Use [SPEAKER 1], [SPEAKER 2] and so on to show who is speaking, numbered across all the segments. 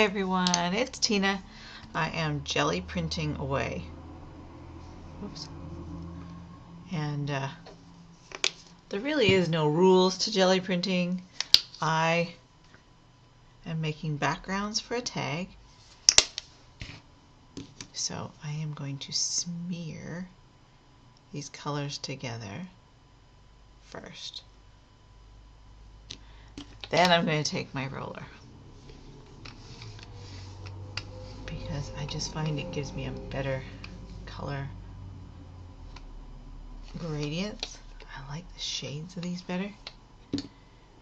[SPEAKER 1] Hi everyone, it's Tina. I am jelly printing away. Oops. And there really is no rules to jelly printing. I am making backgrounds for a tag. So I am going to smear these colors together first. Then I'm going to take my roller, because I just find it gives me a better color gradients. I like the shades of these better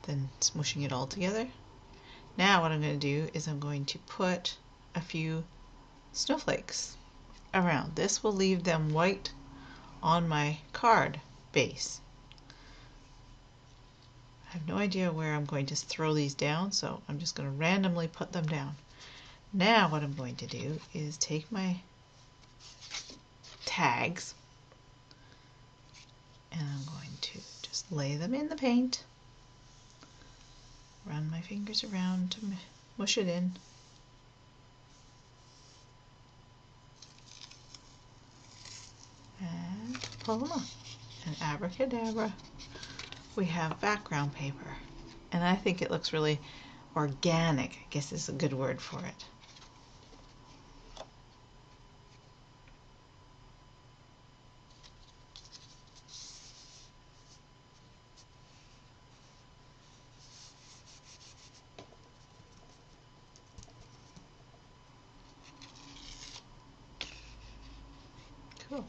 [SPEAKER 1] than smushing it all together. Now what I'm going to do is I'm going to put a few snowflakes around. This will leave them white on my card base. I have no idea where I'm going to throw these down, so I'm just going to randomly put them down. Now what I'm going to do is take my tags and I'm going to just lay them in the paint, run my fingers around to mush it in. And pull them up. And abracadabra, we have background paper. And I think it looks really organic, I guess is a good word for it. Cool.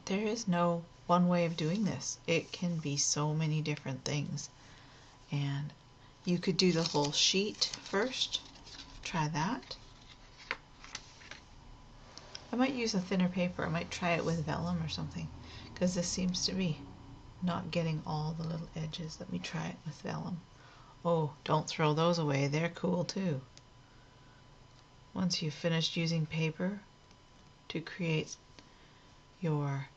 [SPEAKER 1] There is no one way of doing this. It can be so many different things. And you could do the whole sheet first. Try that. I might use a thinner paper. I might try it with vellum or something, because this seems to be not getting all the little edges. Let me try it with vellum. Oh, don't throw those away. They're cool too. Once you've finished using paper to create your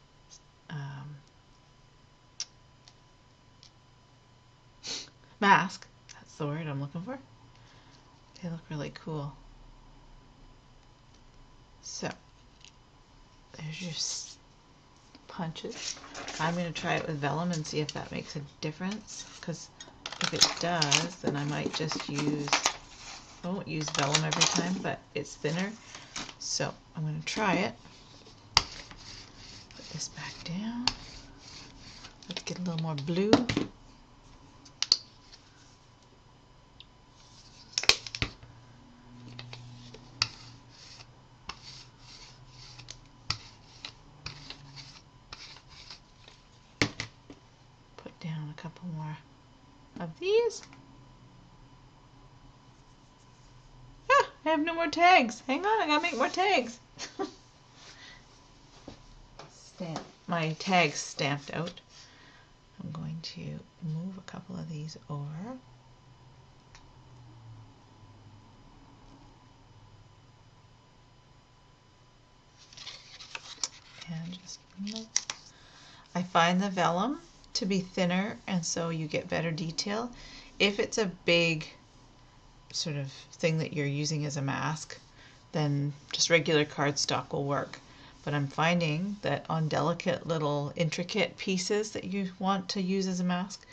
[SPEAKER 1] mask, that's the word I'm looking for, they look really cool. So there's your punches. I'm going to try it with vellum and see if that makes a difference, because if it does, then I might just use, I won't use vellum every time, but it's thinner, so I'm going to try it. Put this back down. Let's get a little more blue. Put down a couple more of these. Ah, I have no more tags. Hang on, I gotta make more tags. Stamp. My tags stamped out. I'm going to move a couple of these over. And just, I find the vellum to be thinner, and so you get better detail. If it's a big sort of thing that you're using as a mask, then just regular cardstock will work. But I'm finding that on delicate little intricate pieces that you want to use as a mask,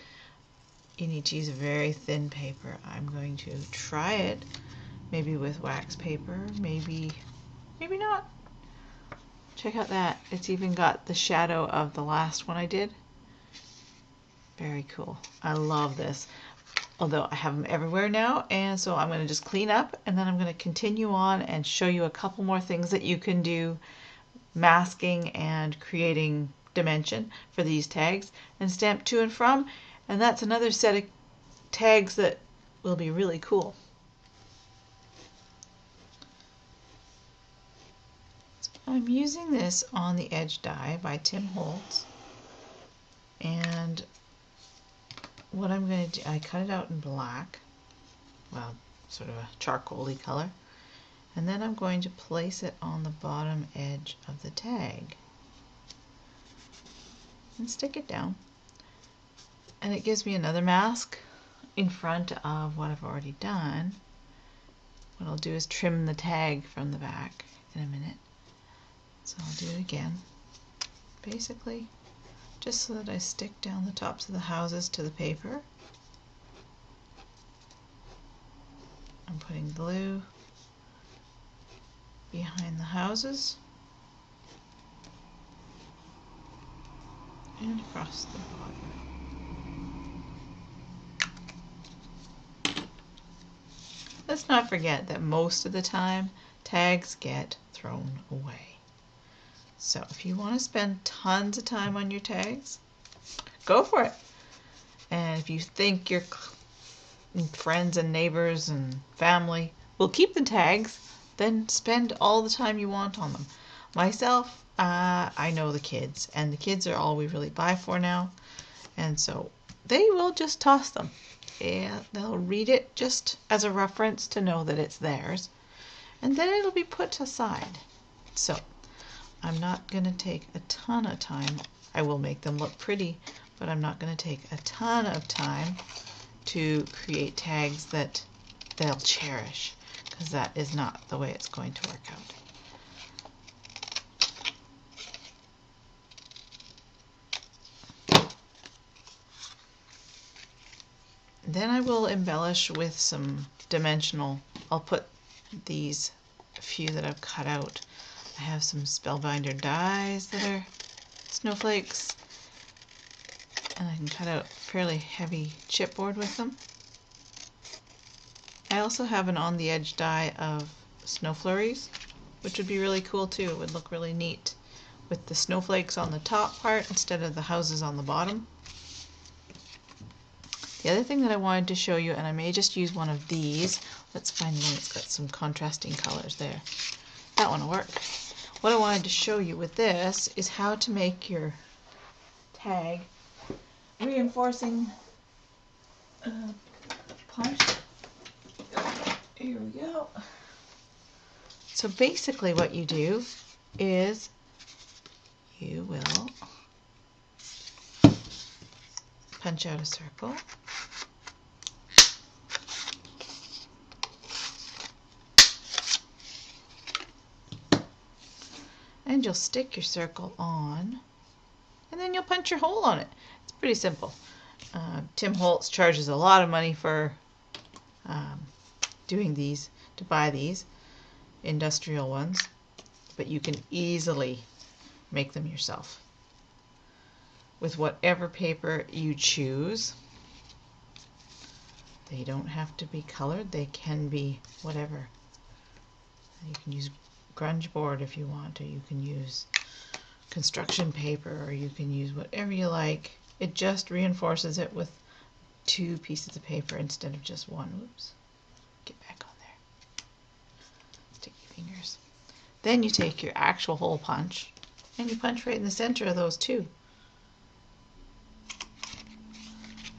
[SPEAKER 1] you need to use a very thin paper. I'm going to try it maybe with wax paper, maybe not. Check out that. It's even got the shadow of the last one I did. Very cool. I love this. Although I have them everywhere now, and so I'm going to just clean up, and then I'm going to continue on and show you a couple more things that you can do masking and creating dimension for these tags, and stamp to and from, and that's another set of tags that will be really cool. I'm using this On the Edge die by Tim Holtz, and what I'm going to do, I cut it out in black, well, sort of a charcoaly color, and then I'm going to place it on the bottom edge of the tag. and stick it down. And it gives me another mask in front of what I've already done. What I'll do is trim the tag from the back in a minute. So I'll do it again. Basically, just so that I stick down the tops of the houses to the paper. I'm putting glue behind the houses and across the bottom. Let's not forget that most of the time tags get thrown away. So if you want to spend tons of time on your tags, go for it. And if you think your friends and neighbors and family will keep the tags, then spend all the time you want on them. Myself, I know the kids, and the kids are all we really buy for now, and so they will just toss them. Yeah, they'll read it just as a reference to know that it's theirs, and then it'll be put aside. So I'm not going to take a ton of time. I will make them look pretty, but I'm not going to take a ton of time to create tags that they'll cherish, because that is not the way it's going to work out. Then I will embellish with some dimensional. I'll put these few that I've cut out. I have some Spellbinder dies that are snowflakes, and I can cut out fairly heavy chipboard with them. I also have an on the edge die of snow flurries, which would be really cool too. It would look really neat with the snowflakes on the top part instead of the houses on the bottom. The other thing that I wanted to show you, and I may just use one of these. Let's find one that's got some contrasting colors there. That one will work. What I wanted to show you with this is how to make your tag reinforcing punch. Here we go. So basically what you do is you will punch out a circle. And you'll stick your circle on, and then you'll punch your hole on it. It's pretty simple. Tim Holtz charges a lot of money for doing these, to buy these industrial ones, but you can easily make them yourself with whatever paper you choose. They don't have to be colored, they can be whatever. You can use grunge board if you want, or you can use construction paper, or you can use whatever you like. It just reinforces it with 2 pieces of paper instead of just one. Oops. Get back on there. Stick your fingers. Then you take your actual hole punch and you punch right in the center of those 2.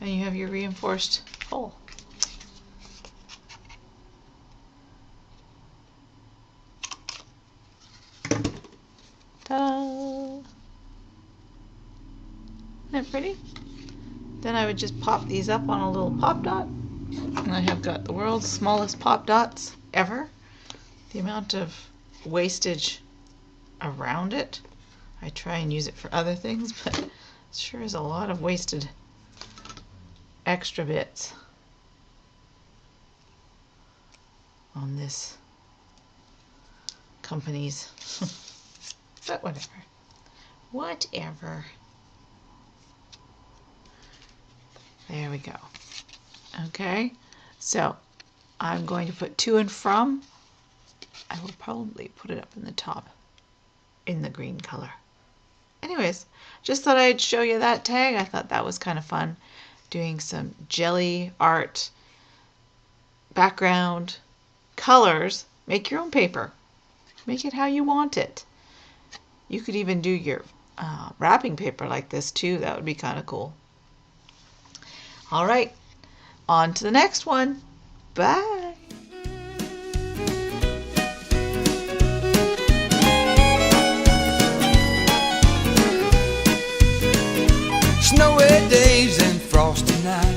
[SPEAKER 1] And you have your reinforced hole. Ta-da! Isn't that pretty? Then I would just pop these up on a little pop dot. And I have got the world's smallest pop dots ever. The amount of wastage around it. I try and use it for other things, but it sure is a lot of wasted extra bits on this company's. But whatever. Whatever. There we go. Okay, so I'm going to put to and from. I will probably put it up in the top in the green color. Anyways, just thought I'd show you that tag. I thought that was kind of fun. Doing some jelly art, background, colors. Make your own paper. Make it how you want it. You could even do your wrapping paper like this too. That would be kind of cool. All right, on to the next one. Bye.
[SPEAKER 2] snowy days and frosty nights.